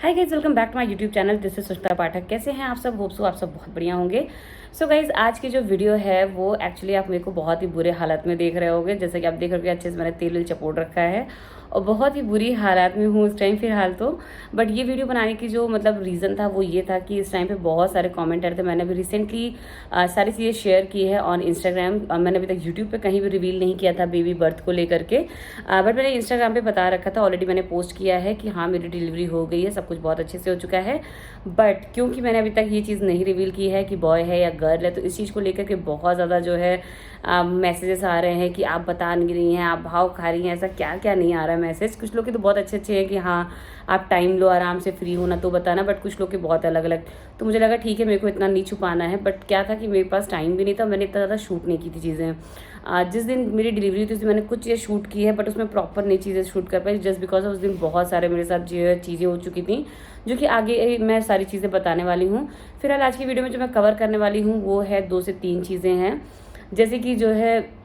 Hi guys, welcome back to my YouTube channel. This is Sushmita Pathak. कैसे हैं आप सब? होप सो आप सब बहुत बढ़िया होंगे। सो गाइज, आज की जो वीडियो है वो एक्चुअली आप मेरे को बहुत ही बुरे हालत में देख रहे होंगे। जैसे कि आप देख रहे हो कि अच्छे से मैंने तेल वेल चपोड़ रखा है और बहुत ही बुरी हालात में हूँ इस टाइम फिलहाल तो। बट ये वीडियो बनाने की जो रीज़न था वो ये था कि इस टाइम पे बहुत सारे कमेंट आ रहे थे। मैंने अभी रिसेंटली सारी चीज़ें शेयर की है ऑन इंस्टाग्राम। मैंने अभी तक यूट्यूब पे कहीं भी रिवील नहीं किया था बेबी बर्थ को लेकर के, बट मैंने इंस्टाग्राम पे बता रखा था। ऑलरेडी मैंने पोस्ट किया है कि हाँ, मेरी डिलीवरी हो गई है, सब कुछ बहुत अच्छे से हो चुका है। बट क्योंकि मैंने अभी तक ये चीज़ नहीं रिवील की है कि बॉय है या गर्ल है, तो इस चीज़ को लेकर के बहुत ज़्यादा जो है मैसेजेस आ रहे हैं कि आप बता नहीं रही हैं, आप भाव खा रही हैं। ऐसा क्या क्या नहीं आ रहा है मैसेज। कुछ लोग के तो बहुत अच्छे अच्छे हैं कि हाँ आप टाइम लो, आराम से फ्री होना तो बताना, बट कुछ लोग के बहुत अलग अलग। तो मुझे लगा ठीक है, मेरे को इतना नहीं छुपाना है। बट क्या था कि मेरे पास टाइम भी नहीं था, मैंने इतना ज़्यादा शूट नहीं की थी चीज़ें। जिस दिन मेरी डिलीवरी थी उस दिन मैंने कुछ चीज़ें शूट की है, बट उसमें प्रॉपर नहीं चीज़ें शूट कर पाई, जस्ट बिकॉज उस दिन बहुत सारे मेरे साथ जो चीज़ें हो चुकी थी, जो कि आगे मैं सारी चीज़ें बताने वाली हूँ। फिलहाल आज की वीडियो में जो मैं कवर करने वाली हूँ वो है 2 से 3 चीज़ें हैं। जैसे कि जो है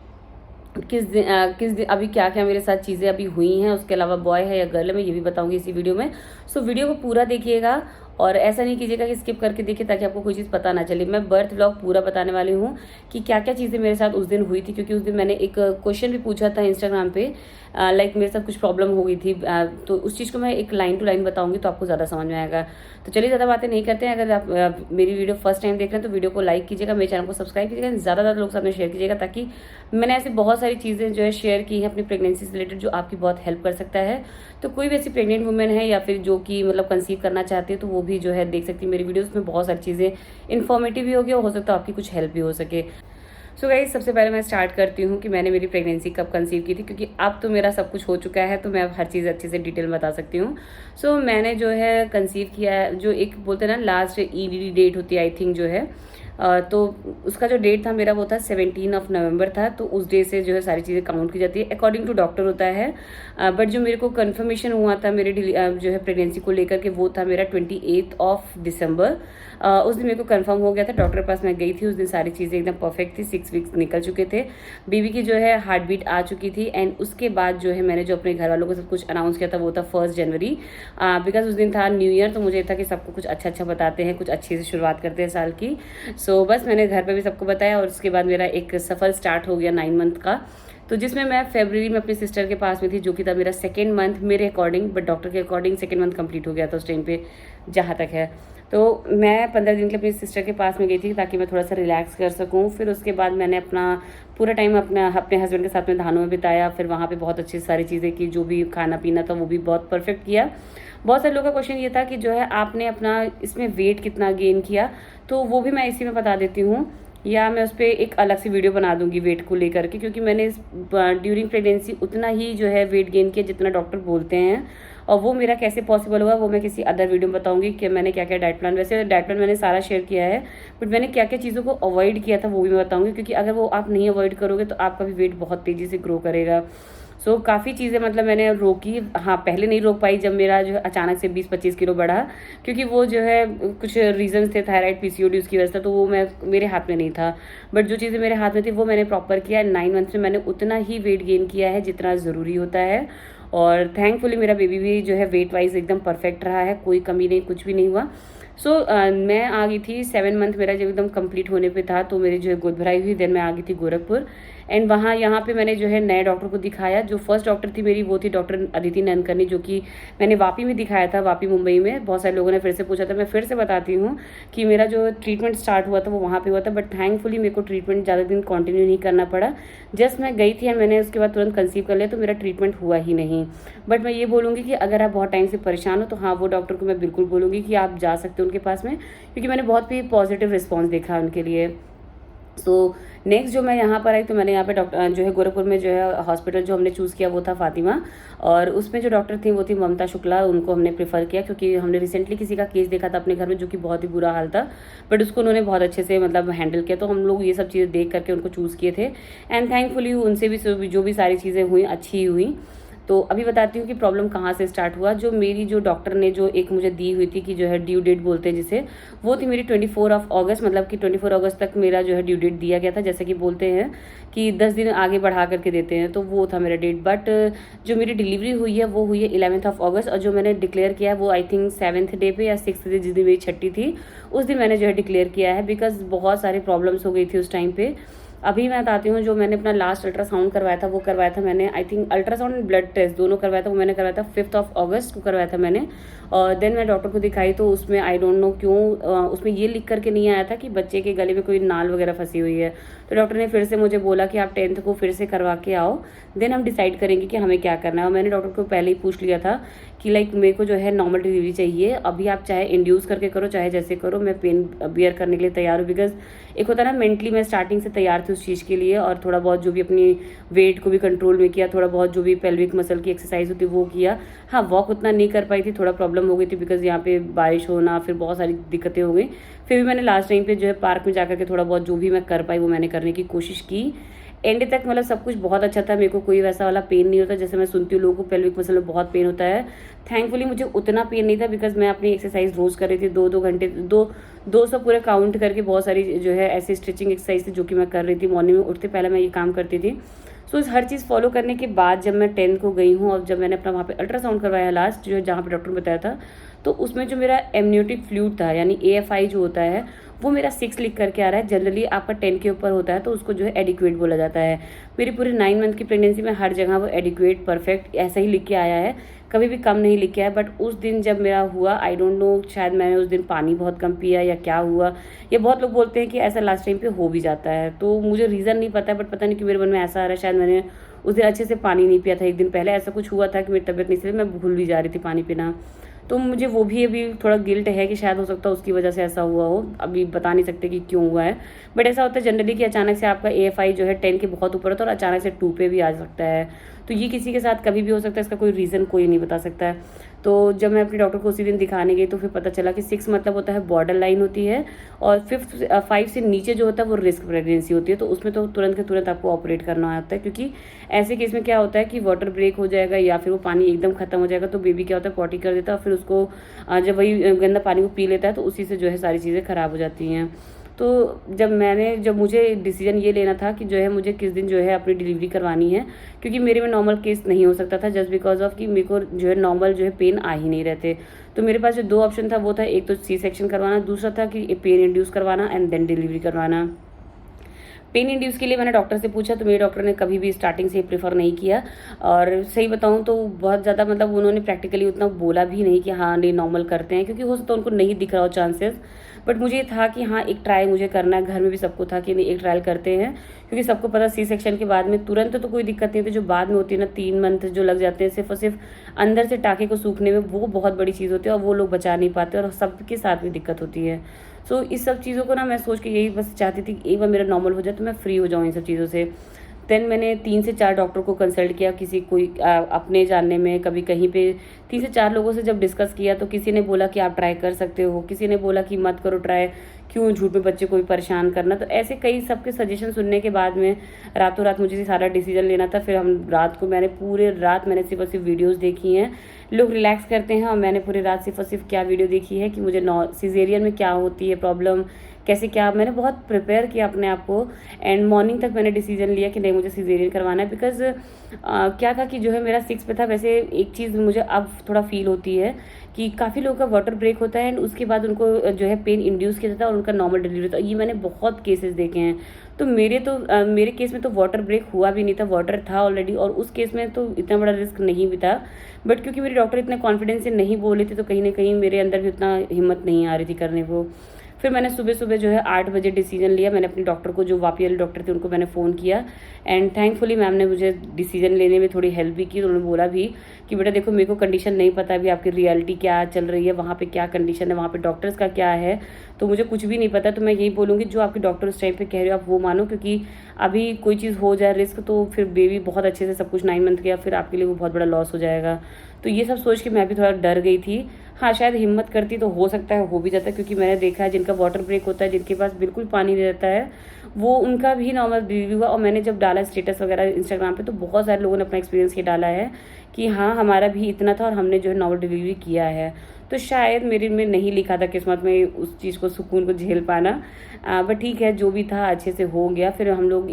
किस दिन अभी क्या क्या मेरे साथ चीज़ें अभी हुई हैं, उसके अलावा बॉय है या गर्ल है मैं ये भी बताऊंगी इसी वीडियो में। सो वीडियो को पूरा देखिएगा और ऐसा नहीं कीजिएगा कि स्किप करके देखिए, ताकि आपको कोई चीज़ पता ना चले। मैं बर्थ व्लॉग पूरा बताने वाली हूँ कि क्या क्या चीज़ें मेरे साथ उस दिन हुई थी, क्योंकि उस दिन मैंने एक क्वेश्चन भी पूछा था इंस्टाग्राम पे, लाइक मेरे साथ कुछ प्रॉब्लम हो गई थी। तो उस चीज़ को मैं एक लाइन टू लाइन बताऊंगी तो आपको ज़्यादा समझ में आएगा। तो चलिए ज़्यादा बातें नहीं करते हैं। अगर आप मेरी वीडियो फर्स्ट टाइम देख रहे हैं तो वीडियो को लाइक कीजिएगा, मेरे चैनल को सब्सक्राइब कीजिएगा, ज़्यादा ज़्यादा लोग साथ में शेयर कीजिएगा, ताकि मैंने ऐसी बहुत सारी चीज़ें जो है शेयर की हैं अपनी प्रेगनेंसी से रिलेटेड, जो आपकी बहुत हेल्प कर सकता है। तो कोई भी ऐसी प्रेग्नेंट वुमेन है या फिर जो कि कंसीव करना चाहती है तो वो भी जो है देख सकती है मेरी वीडियोस में। बहुत सारी चीज़ें इन्फॉर्मेटिव भी होगी और हो सकता है आपकी कुछ हेल्प भी हो सके। सो गाइस, सबसे पहले मैं स्टार्ट करती हूँ कि मैंने मेरी प्रेगनेंसी कब कंसीव की थी, क्योंकि अब तो मेरा सब कुछ हो चुका है तो मैं अब हर चीज़ अच्छे से डिटेल में बता सकती हूँ। सो मैंने जो है कंसीव किया है, जो एक बोलते हैं ना लास्ट ईडी डेट होती है आई थिंक जो है, तो उसका जो डेट था मेरा वो था 17 ऑफ नवंबर था। तो उस डे से जो है सारी चीज़ें काउंट की जाती है, अकॉर्डिंग टू डॉक्टर होता है। बट जो मेरे को कन्फर्मेशन हुआ था मेरे जो है प्रेगनेंसी को लेकर के, वो था मेरा 28 ऑफ दिसंबर। उस दिन मेरे को कंफर्म हो गया था। डॉक्टर के पास मैं गई थी उस दिन, सारी चीज़ें एकदम परफेक्ट थी। 6 वीक्स निकल चुके थे, बेबी की जो है हार्ट बीट आ चुकी थी। एंड उसके बाद जो है मैंने जो अपने घर वालों को सब कुछ अनाउंस किया था वो था 1 जनवरी, बिकॉज उस दिन था न्यू ईयर। तो मुझे था कि सबको कुछ अच्छा अच्छा बताते हैं, कुछ अच्छी से शुरुआत करते हैं साल की। सो बस मैंने घर पे भी सबको बताया और उसके बाद मेरा एक सफ़र स्टार्ट हो गया 9 मंथ का। तो जिसमें मैं फरवरी में अपनी सिस्टर के पास में थी, जो कि था मेरा सेकेंड मंथ मेरे अकॉर्डिंग, बट डॉक्टर के अकॉर्डिंग सेकेंड मंथ कंप्लीट हो गया था उस टाइम पे जहाँ तक है। तो मैं 15 दिन के लिए अपनी सिस्टर के पास में गई थी ताकि मैं थोड़ा सा रिलैक्स कर सकूँ। फिर उसके बाद मैंने अपना पूरा टाइम अपने हस्बैंड के साथ में धानों में बिताया। फिर वहाँ पे बहुत अच्छी सारी चीज़ें की, जो भी खाना पीना था वो भी बहुत परफेक्ट किया। बहुत सारे लोगों का क्वेश्चन ये था कि जो है आपने अपना इसमें वेट कितना गेन किया, तो वो भी मैं इसी में बता देती हूँ, या मैं उस पर एक अलग से वीडियो बना दूंगी वेट को लेकर के, क्योंकि मैंने ड्यूरिंग प्रेगनेंसी उतना ही जो है वेट गेन किया जितना डॉक्टर बोलते हैं। और वो मेरा कैसे पॉसिबल हुआ वो मैं किसी अदर वीडियो में बताऊंगी कि मैंने क्या क्या डाइट प्लान, वैसे डाइट प्लान मैंने सारा शेयर किया है, बट मैंने क्या क्या चीज़ों को अवॉइड किया था वो भी मैं बताऊंगी, क्योंकि अगर वो आप नहीं अवॉइड करोगे तो आपका भी वेट बहुत तेज़ी से ग्रो करेगा। सो काफ़ी चीज़ें मैंने रोकी। हाँ, पहले नहीं रोक पाई जब मेरा जो है अचानक से 20-25 किलो बढ़ा, क्योंकि वो जो है कुछ रीजंस थे, थायराइड पीसीओडी उसकी वजह से, तो वो मेरे हाथ में नहीं था। बट जो चीज़ें मेरे हाथ में थी वो मैंने प्रॉपर किया। 9 मंथ में मैंने उतना ही वेट गेन किया है जितना ज़रूरी होता है। और थैंकफुली मेरा बेबी भी जो है वेट वाइज एकदम परफेक्ट रहा है, कोई कमी नहीं, कुछ भी नहीं हुआ। सो मैं आ गई थी 7 मंथ मेरा जब एकदम कंप्लीट होने पे था, तो मेरी जो है गोद भराई हुई। देन मैं आ गई थी गोरखपुर। एंड वहाँ यहाँ पे मैंने जो है नए डॉक्टर को दिखाया। जो फर्स्ट डॉक्टर थी मेरी वो थी डॉक्टर अदिति ननकर्णी, जो कि मैंने वापी में दिखाया था, वापी मुंबई में। बहुत सारे लोगों ने फिर से पूछा था, मैं फिर से बताती हूँ कि मेरा जो ट्रीटमेंट स्टार्ट हुआ था वो वहाँ पे हुआ था। बट थैंकफुली मेरे को ट्रीटमेंट ज़्यादा दिन कंटिन्यू नहीं करना पड़ा। जस्ट मैं गई थी एंड मैंने उसके बाद तुरंत कंसीव कर लिया, तो मेरा ट्रीटमेंट हुआ ही नहीं। बट मैं ये बोलूँगी कि अगर आप बहुत टाइम से परेशान हो तो हाँ, वो डॉक्टर को मैं बिल्कुल बोलूँगी कि आप जा सकते हो उनके पास में, क्योंकि मैंने बहुत ही पॉजिटिव रिस्पॉन्स देखा उनके लिए। सो नेक्स्ट जो मैं यहाँ पर आई, तो मैंने यहाँ पे डॉक्टर जो है गोरखपुर में जो है हॉस्पिटल जो हमने चूज़ किया वो था फातिमा, और उसमें जो डॉक्टर थी वो थी ममता शुक्ला। उनको हमने प्रेफर किया क्योंकि हमने रिसेंटली किसी का केस देखा था अपने घर में जो कि बहुत ही बुरा हाल था, बट उसको उन्होंने बहुत अच्छे से हैंडल किया। तो हम लोग ये सब चीज़ें देख करके उनको चूज़ किए थे। एंड थैंकफुली उनसे भी जो भी सारी चीज़ें हुई अच्छी हुई। तो अभी बताती हूँ कि प्रॉब्लम कहाँ से स्टार्ट हुआ। जो मेरी जो डॉक्टर ने जो एक मुझे दी हुई थी कि जो है ड्यू डेट बोलते हैं जिसे, वो थी मेरी 24 ऑफ अगस्त, मतलब कि 24 अगस्त तक मेरा जो है ड्यू डेट दिया गया था। जैसे कि बोलते हैं कि 10 दिन आगे बढ़ा करके देते हैं, तो वो था मेरा डेट। बट जो मेरी डिलीवरी हुई है वो हुई है 11 ऑफ अगस्त, और जो मैंने डिक्लेयर किया है वो आई थिंक 7th डे पे या 6th डे, जिस दिन मेरी छठी थी उस दिन मैंने जो है डिक्लेयर किया है। बिकॉज बहुत सारी प्रॉब्लम्स हो गई थी उस टाइम पे। अभी मैं बताती हूँ, जो मैंने अपना लास्ट अल्ट्रासाउंड करवाया था वो करवाया था मैंने, I think ultrasound and blood test दोनों करवाया था, वो मैंने करवाया था 5 ऑफ अगस्त को करवाया था मैंने। और देन मैं डॉक्टर को दिखाई तो उसमें आई डोंट नो क्यों उसमें ये लिख करके नहीं आया था कि बच्चे के गले में कोई नाल वगैरह फंसी हुई है। तो डॉक्टर ने फिर से मुझे बोला कि आप 10th को फिर से करवा के आओ, देन हम डिसाइड करेंगे कि हमें क्या करना है। और मैंने डॉक्टर को पहले ही पूछ लिया था कि लाइक मेरे को जो है नॉर्मल डिलीवरी चाहिए, अभी आप चाहे इंड्यूस करके करो चाहे जैसे करो, मैं पेन बियर करने के लिए तैयार हूँ। बिकॉज एक होता है ना, मेंटली मैं स्टार्टिंग से तैयार थी उस चीज़ के लिए, और थोड़ा बहुत जो भी अपनी वेट को भी कंट्रोल में किया, थोड़ा बहुत जो भी पेल्विक मसल की एक्सरसाइज होती है वो किया। हाँ, वॉक उतना नहीं कर पाई थी, थोड़ा प्रॉब्लम हो गई थी बिकॉज यहाँ पे बारिश होना, फिर बहुत सारी दिक्कतें हो गई। फिर भी मैंने लास्ट टाइम पे जो है पार्क में जाकर के थोड़ा बहुत जो भी मैं कर पाई वो मैंने करने की कोशिश की। एंड तक मतलब सब कुछ बहुत अच्छा था, मेरे को कोई वैसा वाला पेन नहीं होता जैसे मैं सुनती हूँ लोगों को पेल्विक मसल में बहुत पेन होता है। थैंकफुली मुझे उतना पेन नहीं था बिकॉज मैं अपनी एक्सरसाइज रोज़ कर रही थी, 2-2 घंटे 200 पूरे काउंट करके। बहुत सारी जो है ऐसी स्ट्रेचिंग एक्सरसाइज थी जो कि मैं कर रही थी, मॉर्निंग में उठते पहले मैं ये काम करती थी। सो इस हर चीज़ फॉलो करने के बाद जब मैं 10th को गई हूँ और जब मैंने अपना वहाँ पे अल्ट्रासाउंड करवाया लास्ट, जो है जहाँ पे डॉक्टर ने बताया था, तो उसमें जो मेरा एमनियोटिक फ्लूइड था यानी AFI जो होता है वो मेरा 6 लिख करके आ रहा है। जनरली आपका 10 के ऊपर होता है तो उसको जो है एडिक्वेट बोला जाता है। मेरी पूरी 9 मंथ की प्रेगनेंसी में हर जगह वो एडिक्वेट परफेक्ट ऐसा ही लिख के आया है, कभी भी कम नहीं लिख के आया। बट उस दिन जब मेरा हुआ, आई डोंट नो, शायद मैंने उस दिन पानी बहुत कम पिया या क्या हुआ, या बहुत लोग बोलते हैं कि ऐसा लास्ट टाइम पे हो भी जाता है, तो मुझे रीज़न नहीं पता है। बट पता नहीं कि मेरे मन में ऐसा आ रहा है, शायद मैंने उस दिन अच्छे से पानी नहीं पिया था। एक दिन पहले ऐसा कुछ हुआ था कि मेरी तबीयत नहीं सही, मैं भूल भी जा रही थी पानी पीना। तो मुझे वो भी अभी थोड़ा गिल्ट है कि शायद हो सकता है उसकी वजह से ऐसा हुआ हो, अभी बता नहीं सकते कि क्यों हुआ है। बट ऐसा होता है जनरली कि अचानक से आपका AFI जो है 10 के बहुत ऊपर होता है और अचानक से 2 पे भी आ सकता है। तो ये किसी के साथ कभी भी हो सकता है, इसका कोई रीज़न कोई नहीं बता सकता है। तो जब मैं अपने डॉक्टर को उसी दिन दिखाने गई तो फिर पता चला कि 6 मतलब होता है बॉर्डर लाइन होती है, और 5 से नीचे जो होता है वो रिस्क प्रेगनेंसी होती है। तो उसमें तो तुरंत के तुरंत आपको ऑपरेट करना होता है, क्योंकि ऐसे केस में क्या होता है कि वाटर ब्रेक हो जाएगा या फिर वो पानी एकदम खत्म हो जाएगा तो बेबी क्या होता है पॉटी कर देता है, और फिर उसको जब वही गंदा पानी को पी लेता है तो उसी से जो है सारी चीज़ें ख़राब हो जाती हैं। तो जब मुझे डिसीजन ये लेना था कि जो है मुझे किस दिन जो है अपनी डिलीवरी करवानी है, क्योंकि मेरे में नॉर्मल केस नहीं हो सकता था जस्ट बिकॉज ऑफ कि मेरे को जो है नॉर्मल जो है पेन आ ही नहीं रहते। तो मेरे पास जो 2 ऑप्शन था वो था, एक तो C-सेक्शन करवाना, दूसरा था कि पेन इंड्यूस करवाना एंड देन डिलीवरी करवाना। पेन इंड्यूस के लिए मैंने डॉक्टर से पूछा तो मेरे डॉक्टर ने कभी भी स्टार्टिंग से प्रेफर नहीं किया, और सही बताऊं तो बहुत ज़्यादा मतलब उन्होंने प्रैक्टिकली उतना बोला भी नहीं कि हाँ नहीं नॉर्मल करते हैं, क्योंकि हो सकता है उनको नहीं दिख रहा हो चांसेस। बट मुझे ये था कि हाँ एक ट्राई मुझे करना है, घर में भी सबको था कि नहीं एक ट्रायल करते हैं, क्योंकि सबको पता C-सेक्शन के बाद में तुरंत तो कोई दिक्कत नहीं होती, जो बाद में होती है ना 3 मंथ जो लग जाते हैं सिर्फ और सिर्फ अंदर से टाँके को सूखने में, वो बहुत बड़ी चीज़ होती है और वो लोग बचा नहीं पाते और सबके साथ में दिक्कत होती है। सो इस सब चीज़ों को ना मैं सोच के यही बस चाहती थी कि एक बार मेरा नॉर्मल हो जाए तो मैं फ्री हो जाऊँ इन सब चीज़ों से। देन मैंने 3 से 4 डॉक्टर को कंसल्ट किया, किसी कोई अपने जानने में, कभी कहीं पे 3 से 4 लोगों से जब डिस्कस किया तो किसी ने बोला कि आप ट्राई कर सकते हो, किसी ने बोला कि मत करो ट्राई, क्यों झूठ में बच्चे को भी परेशान करना। तो ऐसे कई सबके सजेशन सुनने के बाद में रातों रात मुझे सारा डिसीजन लेना था। फिर हम रात को मैंने पूरे रात मैंने सिर्फ और सिर्फ वीडियोज़ देखी हैं, लोग रिलैक्स करते हैं, और मैंने पूरी रात सिर्फ और सिर्फ क्या वीडियो देखी है कि मुझे सिजेरियन में क्या होती है प्रॉब्लम, कैसे क्या, मैंने बहुत प्रिपेयर किया अपने आप को। एंड मॉर्निंग तक मैंने डिसीजन लिया कि नहीं मुझे सिजेरियन करवाना है। बिकॉज क्या था कि जो है मेरा 6 पे था। वैसे एक चीज़ मुझे अब थोड़ा फील होती है कि काफ़ी लोगों का वाटर ब्रेक होता है एंड उसके बाद उनको जो है पेन इंड्यूस किया जाता है और उनका नॉर्मल डिलीवरी होता है। ये मैंने बहुत केसेस देखे हैं। तो मेरे केस में तो वाटर ब्रेक हुआ भी नहीं था, वाटर था ऑलरेडी, और उस केस में तो इतना बड़ा रिस्क नहीं भी था। बट क्योंकि मेरे डॉक्टर इतने कॉन्फिडेंस से नहीं बोले थे तो कहीं ना कहीं मेरे अंदर भी उतना हिम्मत नहीं आ रही थी करने को। फिर मैंने सुबह सुबह जो है 8 बजे डिसीजन लिया। मैंने अपने डॉक्टर को, जो वापी डॉक्टर थे, उनको मैंने फ़ोन किया एंड थैंकफुली मैम ने मुझे डिसीजन लेने में थोड़ी हेल्प भी की। तो उन्होंने बोला भी कि बेटा देखो मेरे को कंडीशन नहीं पता अभी आपकी रियलिटी क्या चल रही है, वहाँ पे क्या कंडीशन है, वहाँ पे डॉक्टर्स का क्या है, तो मुझे कुछ भी नहीं पता। तो मैं यही बोलूँगी जो आपके डॉक्टर उस टाइम पे कह रहे हो आप वो मानो, क्योंकि अभी कोई चीज़ हो जाए रिस्क तो फिर बेबी बहुत अच्छे से सब कुछ 9 मंथ गया, फिर आपके लिए वो बहुत बड़ा लॉस हो जाएगा। तो ये सब सोच के मैं भी थोड़ा डर गई थी। हाँ, शायद हिम्मत करती तो हो सकता है हो भी जाता है, क्योंकि मैंने देखा है जिनका वाटर ब्रेक होता है, जिनके पास बिल्कुल पानी नहीं रहता है, वो उनका भी नॉर्मल डिलीवरी हुआ। और मैंने जब डाला स्टेटस वगैरह इंस्टाग्राम पे, तो बहुत सारे लोगों ने अपना एक्सपीरियंस ये डाला है कि हाँ, हमारा भी इतना था और हमने जो है नॉर्मल डिलीवरी किया है। तो शायद मेरे में नहीं लिखा था किस्मत में उस चीज़ को, सुकून को झेल पाना। बट ठीक है, जो भी था अच्छे से हो गया। फिर हम लोग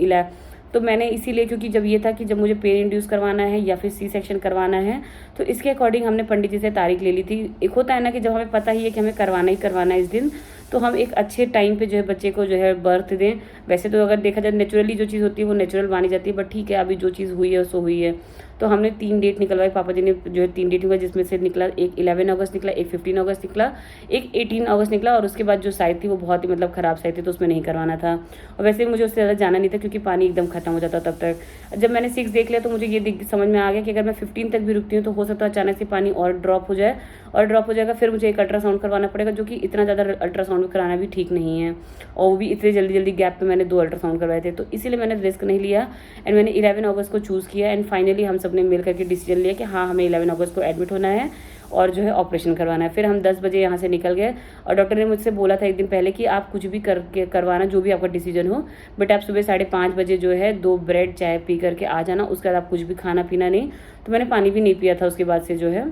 तो मैंने इसीलिए, क्योंकि जब ये था कि जब मुझे पेन इंड्यूस करवाना है या फिर सी सेक्शन करवाना है, तो इसके अकॉर्डिंग हमने पंडित जी से तारीख ले ली थी। एक होता है ना कि जब हमें पता ही है कि हमें करवाना ही करवाना है इस दिन, तो हम एक अच्छे टाइम पे जो है बच्चे को जो है बर्थ दें। वैसे तो अगर देखा जाए नेचुरली जो चीज़ होती है वो नेचुरल मानी जाती है, बट ठीक है, अभी जो चीज़ हुई है सो हुई है। तो हमने 3 डेट निकलवाई, पापा जी ने जो है 3 डेट निकला, जिसमें से निकला एक 11 अगस्त निकला, एक 15 अगस्त निकला, एक 18 अगस्त निकला। और उसके बाद जो साइड थी वो बहुत ही मतलब ख़राब साइड थी, तो उसमें नहीं करवाना था। और वैसे भी मुझे उससे ज़्यादा जाना नहीं था, क्योंकि पानी एकदम खत्म हो जाता तब तक। जब मैंने 6 देख लिया तो मुझे ये समझ में आ गया कि अगर मैं 15 तक भी रुकती हूँ तो हो सकता है अचानक से पानी और ड्रॉप हो जाए, और ड्रॉप हो जाएगा फिर मुझे एक अल्ट्रासाउंड करवाना पड़ेगा, जो कि इतना ज़्यादा अल्ट्रासाउंड कराना भी ठीक नहीं है। और वो भी इतने जल्दी जल्दी गैप पे मैंने 2 अल्ट्रासाउंड करवाए थे, तो इसीलिए मैंने रिस्क नहीं लिया एंड मैंने 11 अगस्त को चूज़ किया। एंड फाइनली हम सब ने मिल करके डिसीजन लिया कि हाँ, हमें 11 अगस्त को एडमिट होना है और जो है ऑपरेशन करवाना है। फिर हम 10 बजे यहाँ से निकल गए, और डॉक्टर ने मुझसे बोला था एक दिन पहले कि आप कुछ भी करवाना, जो भी आपका डिसीजन हो, बट आप सुबह 5:30 बजे जो है 2 ब्रेड चाय पी करके आ जाना। उसके बाद आप कुछ भी खाना पीना नहीं। तो मैंने पानी भी नहीं पिया था उसके बाद से। जो है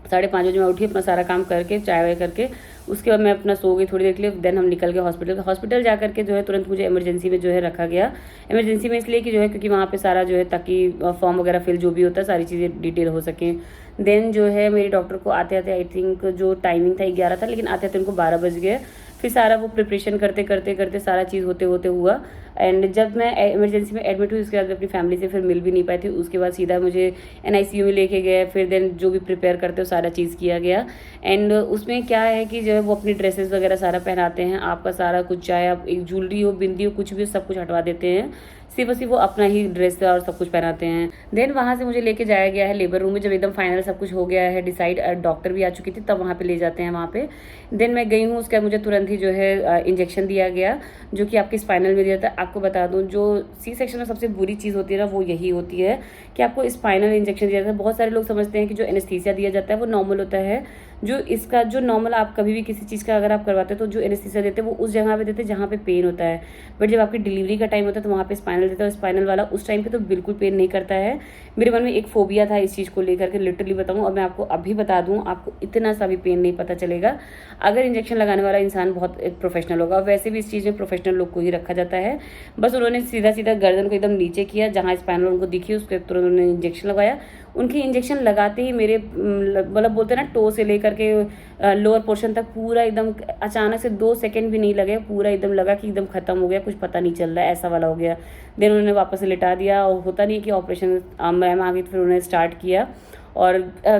5:30 बजे मैं उठी, अपना सारा काम करके चाय वाय करके, उसके बाद मैं अपना सो गई थोड़ी देर के लिए। देन हम निकल गए हॉस्पिटल जा करके जो है तुरंत मुझे इमरजेंसी में जो है रखा गया। इमरजेंसी में इसलिए कि जो है क्योंकि वहाँ पे सारा जो है, ताकि फॉर्म वगैरह फिल जो भी होता है सारी चीज़ें डिटेल हो सकें। देन जो है मेरे डॉक्टर को आते आते आई थिंक जो टाइमिंग था 11 था, लेकिन आते आते उनको 12 बज गए। फिर सारा वो प्रिपरेशन करते करते करते सारा चीज़ होते होते हुआ। एंड जब मैं इमरजेंसी में एडमिट हुई, उसके बाद अपनी फैमिली से फिर मिल भी नहीं पाई थी। उसके बाद सीधा मुझे NICU में लेके गए। फिर देन जो भी प्रिपेयर करते हो सारा चीज़ किया गया। एंड उसमें क्या है कि जो है वो अपनी ड्रेसेस वगैरह सारा पहनाते हैं, आपका सारा कुछ, चाहे आप एक ज्वेलरी हो, बिंदी हो, कुछ भी हो, सब कुछ हटवा देते हैं। सिर्फ वो अपना ही ड्रेस और सब कुछ पहनाते हैं। देन वहाँ से मुझे लेके जाया गया है लेबर रूम में, जब एकदम फाइनल सब कुछ हो गया है डिसाइड, डॉक्टर भी आ चुकी थी, तब वहाँ पे ले जाते हैं वहाँ पे। देन मैं गई हूँ, उसके बाद मुझे तुरंत ही जो है इंजेक्शन दिया गया, जो कि आपके स्पाइनल में दिया था। आपको बता दूँ, जो सी सेक्शन में सबसे बुरी चीज़ होती है ना, वो यही होती है कि आपको स्पाइनल इंजेक्शन दिया जाता है। बहुत सारे लोग समझते हैं कि जो एनेस्थीसिया दिया जाता है वो नॉर्मल होता है। जो इसका जो नॉर्मल आप कभी भी किसी चीज़ का अगर आप करवाते हैं, तो जो एनेस्थीसिया देते हैं वो उस जगह पे देते हैं जहाँ पे पेन होता है। बट जब आपकी डिलीवरी का टाइम होता है तो वहाँ पे स्पाइनल देता है, और स्पाइनल वाला उस टाइम पे तो बिल्कुल पेन नहीं करता है। मेरे मन में एक फोबिया था इस चीज़ को लेकर के, लिटरली बताऊँ, और मैं आपको अभी बता दूँ, आपको इतना सा भी पेन नहीं पता चलेगा अगर इंजेक्शन लगाने वाला इंसान बहुत एक प्रोफेशनल होगा। और वैसे भी इस चीज़ में प्रोफेशनल लोग को ही रखा जाता है। बस उन्होंने सीधा सीधा गर्दन को एकदम नीचे किया, जहाँ स्पाइनल उनको दिखी उसके तुरंत उन्होंने इंजेक्शन लगाया। उनकी इंजेक्शन लगाते ही मेरे मतलब बोलते हैं ना, टो से लेकर के लोअर पोर्शन तक पूरा एकदम अचानक से 2 सेकंड भी नहीं लगे, पूरा एकदम लगा कि एकदम खत्म हो गया, कुछ पता नहीं चल रहा है, ऐसा वाला हो गया। देन उन्होंने वापस से लिटा दिया, और होता नहीं कि ऑपरेशन मैम आ गई, तो फिर उन्होंने स्टार्ट किया। और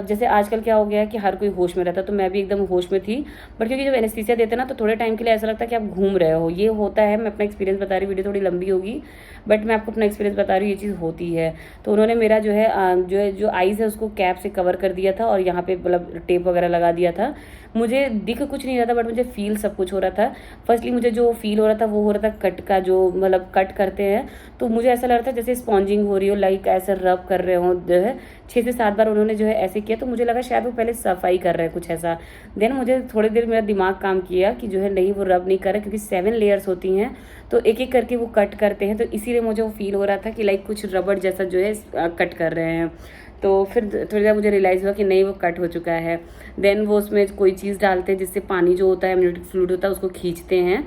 जैसे आजकल क्या हो गया है कि हर कोई होश में रहता है, तो मैं भी एकदम होश में थी। बट क्योंकि जब एनेस्थीसिया देते हैं ना, तो थोड़े टाइम के लिए ऐसा लगता है कि आप घूम रहे हो, ये होता है। मैं अपना एक्सपीरियंस बता रही हूँ, वीडियो थोड़ी लंबी होगी, बट मैं आपको अपना एक्सपीरियंस बता रही हूँ, ये चीज़ होती है। तो उन्होंने मेरा जो आईज़ है उसको कैप से कवर कर दिया था, और यहाँ पे मतलब टेप वगैरह लगा दिया था। मुझे दिख कुछ नहीं रहा था, बट मुझे फील सब कुछ हो रहा था। फर्स्टली मुझे जो फील हो रहा था वो हो रहा था कट का, जो मतलब कट करते हैं तो मुझे ऐसा लग रहा था जैसे स्पॉन्जिंग हो रही हो, लाइक ऐसा रब कर रहे हो। जो है 6 से 7 बार उन्होंने जो है ऐसे किया, तो मुझे लगा शायद वो पहले सफाई कर रहे हैं कुछ ऐसा। देन मुझे थोड़ी देर मेरा दिमाग काम किया कि जो है नहीं, वो रब नहीं कर रहे, क्योंकि 7 लेयर्स होती हैं, तो एक एक करके वो कट करते हैं। तो इसीलिए मुझे वो फील हो रहा था कि लाइक कुछ रबड़ जैसा जो है कट कर रहे हैं। तो फिर थोड़ी देर मुझे रियलाइज़ हुआ कि नहीं, वो कट हो चुका है। देन वो उसमें कोई चीज़ डालते हैं जिससे पानी जो होता है, एमनियोटिक फ्लूइड होता है, उसको खींचते हैं।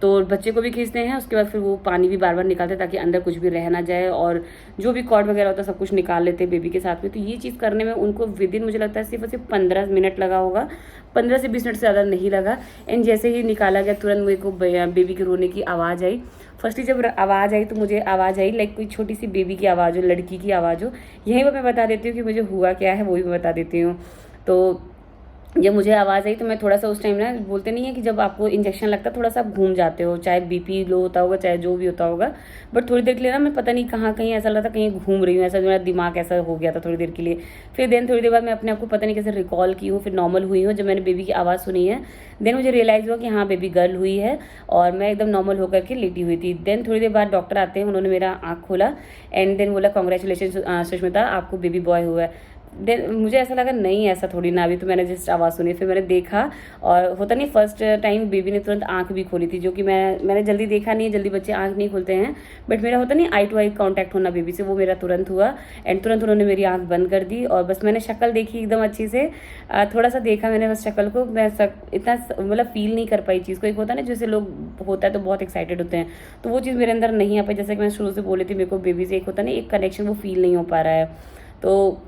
तो बच्चे को भी खींचते हैं, उसके बाद फिर वो पानी भी बार बार निकालते हैं ताकि अंदर कुछ भी रह ना जाए, और जो भी कॉर्ड वगैरह होता है सब कुछ निकाल लेते हैं बेबी के साथ में। तो ये चीज़ करने में उनको विदिन मुझे लगता है सिर्फ 15 मिनट लगा होगा, 15 से 20 मिनट से ज़्यादा नहीं लगा। एंड जैसे ही निकाला गया, तुरंत मेरे को बेबी के रोने की आवाज़ आई। फर्स्टली जब आवाज़ आई तो मुझे आवाज़ आई लाइक कोई छोटी सी बेबी की आवाज़ हो, लड़की की आवाज़ हो। यहीं पर मैं बता देती हूँ कि मुझे हुआ क्या है, वो भी मैं बता देती हूँ। तो जब मुझे आवाज़ आई तो मैं थोड़ा सा उस टाइम ना, बोलते नहीं है कि जब आपको इंजेक्शन लगता है थोड़ा सा आप घूम जाते हो, चाहे BP लो होता होगा, चाहे जो भी होता होगा। बट थोड़ी देर के लिए ना मैं पता नहीं कहाँ कहीं ऐसा लगा था कहीं घूम रही हूँ, ऐसा मेरा दिमाग ऐसा हो गया था थोड़ी देर के लिए। फिर देन थोड़ी देर बाद मैं अपने आप को पता नहीं कैसे रिकॉल की हूँ, फिर नॉर्मल हुई हूँ। जब मैंने बेबी की आवाज़ सुनी है, देन मुझे रियलाइज़ हुआ कि हाँ बेबी गर्ल हुई है, और मैं एकदम नॉर्मल होकर के लेटी हुई थी। देन थोड़ी देर बाद डॉक्टर आते हैं, उन्होंने मेरा आँख खोला एंड देन बोला कॉन्ग्रेचुलेशन सुष्मिता, आपको बेबी बॉय हुआ है। देन मुझे ऐसा लगा नहीं ऐसा थोड़ी ना, अभी तो मैंने जस्ट आवाज़ सुनी। फिर मैंने देखा और होता नहीं, फर्स्ट टाइम बेबी ने तुरंत आंख भी खोली थी, जो कि मैंने जल्दी देखा नहीं है, जल्दी बच्चे आंख नहीं खोलते हैं, बट मेरा होता नहीं आई टू आई कांटेक्ट होना बेबी से, वो मेरा तुरंत हुआ। एंड तुरंत उन्होंने मेरी आंख बंद कर दी और बस मैंने शक्ल देखी एकदम अच्छी से, थोड़ा सा देखा मैंने बस शक्ल को, मैं इतना मतलब फील नहीं कर पाई चीज़ को। एक होता है ना जैसे लोग होता है तो बहुत एक्साइटेड होते हैं, तो वो चीज़ मेरे अंदर नहीं आ पाई। जैसे कि मैं शुरू से बोली थी, मेरे को बेबी से एक होता नहीं एक कनेक्शन वो फील नहीं हो पा रहा है, तो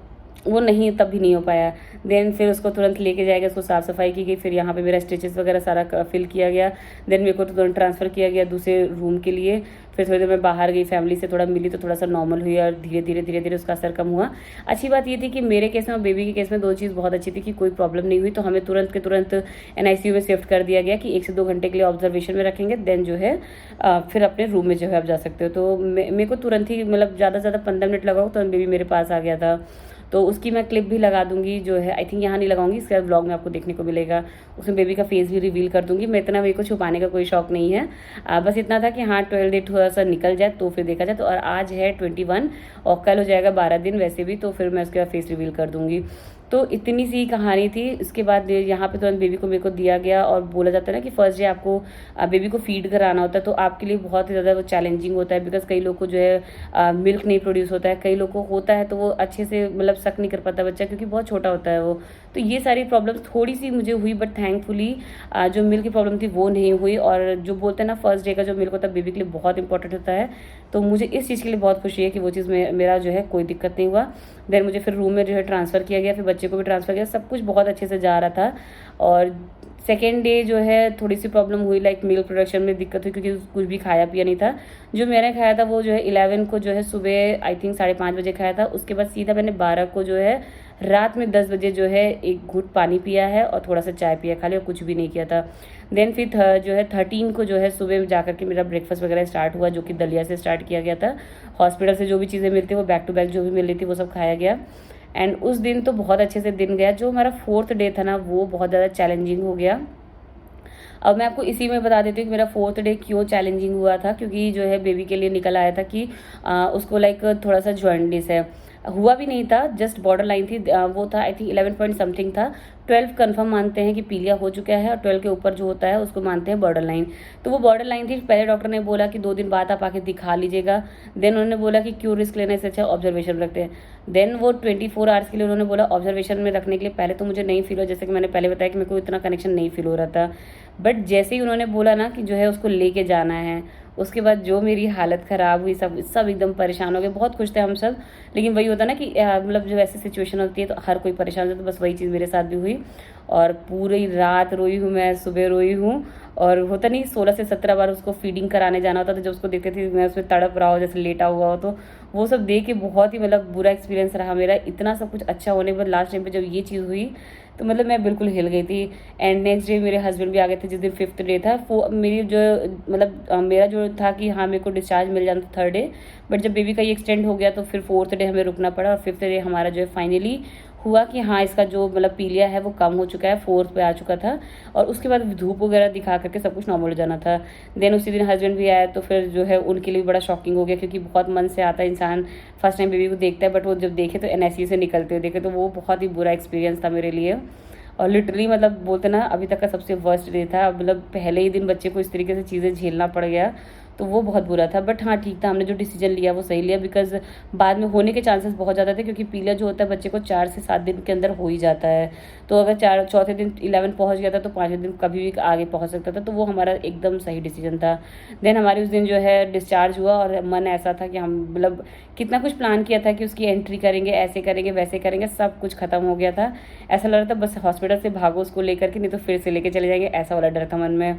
वो नहीं तब भी नहीं हो पाया। देन फिर उसको तुरंत लेके जाएगा, उसको साफ़ सफाई की गई, फिर यहाँ पे मेरा स्टिचेस वगैरह सारा फिल किया गया। देन मेरे को तो तुरंत ट्रांसफ़र किया गया दूसरे रूम के लिए। फिर थोड़ी देर मैं बाहर गई, फैमिली से थोड़ा मिली, तो थोड़ा सा नॉर्मल हुई और धीरे धीरे उसका असर कम हुआ। अच्छी बात ये थी कि मेरे केस में और बेबी के केस में दो चीज़ बहुत अच्छी थी कि कोई प्रॉब्लम नहीं हुई, तो हमें तुरंत के तुरंत NICU में शिफ्ट कर दिया गया कि 1 से 2 घंटे के लिए ऑब्जर्वेशन में रखेंगे, देन जो है फिर अपने रूम में जो है आप जा सकते हो। तो मेरे को तुरंत ही मतलब ज़्यादा से ज़्यादा 15 मिनट लगा तो बेबी मेरे पास आ गया था। तो उसकी मैं क्लिप भी लगा दूंगी, जो है आई थिंक यहाँ नहीं लगाऊंगी, इसके ब्लॉग में आपको देखने को मिलेगा। उसमें बेबी का फेस भी रिवील कर दूंगी। मैं इतना मेरे को छुपाने का कोई शौक नहीं है, बस इतना था कि हाँ 12 डे थोड़ा सा निकल जाए तो फिर देखा जाए। तो और आज है 21 और कल हो जाएगा 12 दिन वैसे भी, तो फिर मैं उसके बाद फेस रिवील कर दूंगी। तो इतनी सी कहानी थी। इसके बाद यहाँ पे तुरंत बेबी को मेरे को दिया गया और बोला जाता है ना कि फर्स्ट डे आपको बेबी को फीड कराना होता है, तो आपके लिए बहुत ही ज़्यादा वो चैलेंजिंग होता है, बिकॉज कई लोग को जो है मिल्क नहीं प्रोड्यूस होता है, कई लोग को होता है तो वो अच्छे से मतलब सक नहीं कर पाता बच्चा, क्योंकि बहुत छोटा होता है वो। तो ये सारी प्रॉब्लम्स थोड़ी सी मुझे हुई, बट थैंकफुली जो मिल्क की प्रॉब्लम थी वो नहीं हुई। और जो बोलते हैं ना फर्स्ट डे का जो मिल्क होता है बेबी के लिए बहुत इंपॉर्टेंट होता है, तो मुझे इस चीज़ के लिए बहुत खुशी है कि वो चीज़ मेरा जो है कोई दिक्कत नहीं हुआ। देन मुझे फिर रूम में जो है ट्रांसफ़र किया गया, फिर बच्चे को भी ट्रांसफ़र किया, सब कुछ बहुत अच्छे से जा रहा था। और सेकेंड डे जो है थोड़ी सी प्रॉब्लम हुई, लाइक मिल्क प्रोडक्शन में दिक्कत हुई, क्योंकि कुछ भी खाया पिया नहीं था। जो मैंने खाया था वो जो है 11 को जो है सुबह आई थिंक 5:30 बजे खाया था। उसके बाद सीधा मैंने 12 को जो है रात में 10 बजे जो है एक घूंट पानी पिया है और थोड़ा सा चाय पिया खाली, और कुछ भी नहीं किया था। देन फिर जो है 13 को जो है सुबह जा करके मेरा ब्रेकफास्ट वगैरह स्टार्ट हुआ, जो कि दलिया से स्टार्ट किया गया था। हॉस्पिटल से जो भी चीज़ें मिलती वो बैक टू बैक जो भी मिल रही थी वो सब खाया गया। एंड उस दिन तो बहुत अच्छे से दिन गया। जो हमारा 4th डे था ना वो बहुत ज़्यादा चैलेंजिंग हो गया। अब मैं आपको इसी में बता देती हूँ कि मेरा 4th डे क्यों चैलेंजिंग हुआ था, क्योंकि जो है बेबी के लिए निकल आया था कि उसको लाइक थोड़ा सा जॉन्डिस है। हुआ भी नहीं था, जस्ट बॉर्डर लाइन थी, वो था आई थिंक 11 पॉइंट समथिंग था। 12 कंफर्म मानते हैं कि पीलिया हो चुका है, और 12 के ऊपर जो होता है उसको मानते हैं बॉर्डर लाइन। तो वो बॉर्डर लाइन थी। पहले डॉक्टर ने बोला कि 2 दिन बाद आप आके दिखा लीजिएगा। देन उन्होंने बोला कि क्यों रिस्क लेने से अच्छा ऑब्जर्वेशन रखते हैं। देन वो 24 आवर्स के लिए उन्होंने बोला ऑब्जर्वेशन में रखने के लिए। पहले तो मुझे नहीं फील हो, जैसे कि मैंने पहले बताया कि मेरे को इतना कनेक्शन नहीं फील हो रहा था, बट जैसे ही उन्होंने बोला ना कि जो है उसको लेके जाना है, उसके बाद जो मेरी हालत ख़राब हुई, सब एकदम परेशान हो गए। बहुत खुश थे हम सब, लेकिन वही होता ना कि मतलब जब ऐसी सिचुएशन होती है तो हर कोई परेशान होता है। तो बस वही चीज़ मेरे साथ भी हुई, और पूरी रात रोई हूँ मैं, सुबह रोई हूँ। और होता नहीं 16 से 17 बार उसको फीडिंग कराने जाना होता था। जब उसको देखते थे मैं उसमें तड़प रहा हो जैसे लेटा हुआ हो, तो वो सब देख के बहुत ही मतलब बुरा एक्सपीरियंस रहा मेरा। इतना सब कुछ अच्छा होने के बाद लास्ट टाइम पे जब ये चीज़ हुई तो मतलब मैं बिल्कुल हिल गई थी। एंड नेक्स्ट डे मेरे हस्बैंड भी आ गए थे, जिस दिन 5th डे था। मेरी जो मतलब मेरा जो था कि हाँ मेरे को डिस्चार्ज मिल जाता 3rd डे, बट जब बेबी का ये एक्सटेंड हो गया तो फिर 4th डे हमें रुकना पड़ा। और 5th डे हमारा जो है फाइनली हुआ कि हाँ इसका जो मतलब पीलिया है वो कम हो चुका है, 4th पे आ चुका था। और उसके बाद धूप वगैरह दिखा करके सब कुछ नॉर्मल हो जाना था। देन उसी दिन हस्बैंड भी आया, तो फिर जो है उनके लिए बड़ा शॉकिंग हो गया, क्योंकि बहुत मन से आता है इंसान, फर्स्ट टाइम बेबी को देखता है, बट वो जब देखे तो NICU से निकलते हुए देखे तो वो बहुत ही बुरा एक्सपीरियंस था मेरे लिए। और लिटरली मतलब बोलते ना अभी तक का सबसे वर्स्ट डे था। मतलब पहले ही दिन बच्चे को इस तरीके से चीज़ें झेलना पड़ गया, तो वो बहुत बुरा था। बट हाँ ठीक था, हमने जो डिसीजन लिया वो सही लिया, बिकॉज बाद में होने के चांसेस बहुत ज़्यादा थे, क्योंकि पीलिया जो होता है बच्चे को 4 से 7 दिन के अंदर हो ही जाता है। तो अगर चौथे दिन 11 पहुँच गया था तो 5वें दिन कभी भी आगे पहुँच सकता था। तो वो हमारा एकदम सही डिसीजन था। देन हमारी उस दिन जो है डिस्चार्ज हुआ, और मन ऐसा था कि हम मतलब कितना कुछ प्लान किया था कि उसकी एंट्री करेंगे, ऐसे करेंगे वैसे करेंगे, सब कुछ खत्म हो गया था। ऐसा लग रहा था बस हॉस्पिटल से भागो उसको लेकर के, नहीं तो फिर से लेके चले जाएंगे, ऐसा वाला डर था मन में।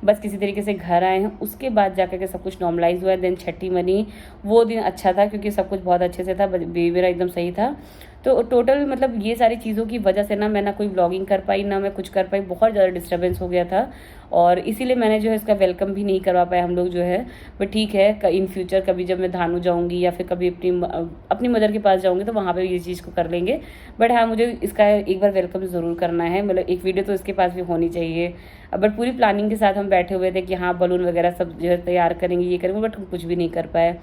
बस किसी तरीके से घर आए हैं, उसके बाद जाकर के सब कुछ नॉर्मलाइज हुआ है। देन छठी मनी, वो दिन अच्छा था क्योंकि सब कुछ बहुत अच्छे से था, बेबी मेरा एकदम सही था। तो टोटल मतलब ये सारी चीज़ों की वजह से ना कोई व्लॉगिंग कर पाई, ना मैं कुछ कर पाई, बहुत ज़्यादा डिस्टर्बेंस हो गया था। और इसीलिए मैंने जो है इसका वेलकम भी नहीं करवा पाए हम लोग जो है। बट ठीक है, इन फ्यूचर कभी जब मैं धानु जाऊँगी या फिर कभी अपनी मदर के पास जाऊँगी तो वहाँ पे ये चीज़ को कर लेंगे। बट हाँ, मुझे इसका एक बार वेलकम ज़रूर करना है, मतलब एक वीडियो तो इसके पास भी होनी चाहिए। बट पूरी प्लानिंग के साथ हम बैठे हुए थे कि हाँ बलून वगैरह सब जो है तैयार करेंगे, ये करेंगे, बट हम कुछ भी नहीं कर पाए।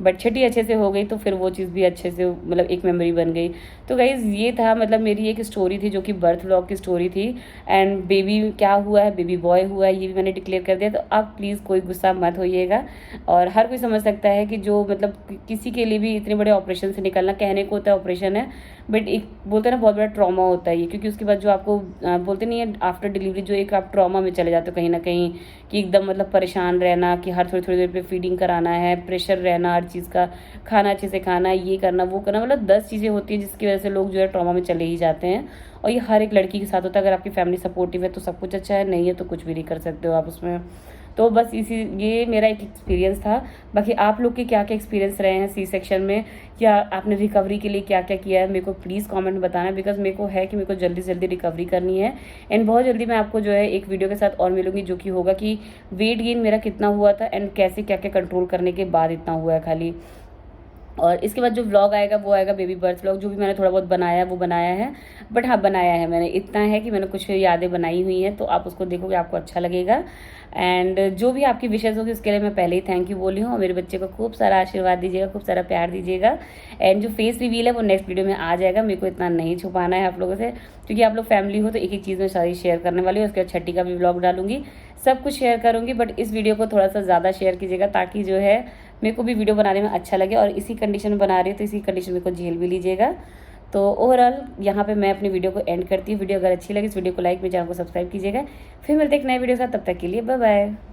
बट छठी अच्छे से हो गई तो फिर वो चीज़ भी अच्छे से मतलब एक मेमोरी बन गई। तो गाइज़ ये था मतलब मेरी एक स्टोरी थी जो कि बर्थ व्लॉग की स्टोरी थी। एंड बेबी क्या हुआ है, बेबी बॉय हुआ है, ये भी मैंने डिक्लेयर कर दिया। तो आप प्लीज़ कोई गुस्सा मत होइएगा। और हर कोई समझ सकता है कि जो मतलब किसी के लिए भी इतने बड़े ऑपरेशन से निकलना, कहने को होता है ऑपरेशन है, बट एक बोलते हैं ना बहुत बड़ा ट्रॉमा होता है ये, क्योंकि उसके बाद जो आपको बोलते नहीं है आफ्टर डिलीवरी जो एक आप ट्रॉमा में चले जाते हो कहीं ना कहीं, कि एकदम मतलब परेशान रहना, कि हर थोड़ी थोड़ी देर पे फीडिंग कराना है, प्रेशर रहना हर चीज़ का, खाना अच्छे से खाना, ये करना वो करना, मतलब 10 चीज़ें होती हैं जिसकी वजह से लोग जो है ट्रॉमा में चले ही जाते हैं। और ये हर एक लड़की के साथ होता है। अगर आपकी फैमिली सपोर्टिव है तो सब कुछ अच्छा है, नहीं है तो कुछ भी नहीं कर सकते हो आप उसमें। तो बस ये मेरा एक एक्सपीरियंस था। बाकी आप लोग के क्या क्या एक्सपीरियंस रहे हैं सी सेक्शन में, या आपने रिकवरी के लिए क्या क्या किया है, मेरे को प्लीज़ कमेंट में बताना। बिकॉज मेरे को है कि मेरे को जल्दी से जल्दी रिकवरी करनी है। एंड बहुत जल्दी मैं आपको जो है एक वीडियो के साथ और मिलूंगी, जो कि होगा कि वेट गेन मेरा कितना हुआ था एंड कैसे क्या क्या कंट्रोल करने के बाद इतना हुआ है खाली। और इसके बाद जो व्लॉग आएगा वो आएगा बेबी बर्थ व्लॉग, जो भी मैंने थोड़ा बहुत बनाया है वो बनाया है। बट हाँ, बनाया है मैंने, इतना है कि मैंने कुछ यादें बनाई हुई हैं, तो आप उसको देखोगे आपको अच्छा लगेगा। एंड जो भी आपकी विशेष होगी उसके लिए मैं पहले ही थैंक यू बोली हूँ। और मेरे बच्चे को खूब सारा आशीर्वाद दीजिएगा, खूब सारा प्यार दीजिएगा। एंड जो फेस रिवील है वो नेक्स्ट वीडियो में आ जाएगा। मेरे को इतना नहीं छुपाना है आप लोगों से, क्योंकि आप लोग फैमिली हो तो एक एक चीज़ में सारी शेयर करने वाली हूँ। उसके बाद छठी का भी व्लॉग डालूंगी, सब कुछ शेयर करूँगी। बट इस वीडियो को थोड़ा सा ज़्यादा शेयर कीजिएगा, ताकि जो है मेरे को भी वीडियो बनाने में अच्छा लगे। और इसी कंडीशन में बना रही हूँ तो इसी कंडीशन में को झेल भी लीजिएगा। तो ओवरऑल यहाँ पे मैं अपनी वीडियो को एंड करती हूँ। वीडियो अगर अच्छी लगी इस वीडियो को लाइक, मेरे चैनल को सब्सक्राइब कीजिएगा। फिर मिलते हैं एक नए वीडियो के साथ, तब तक के लिए बाय बाय।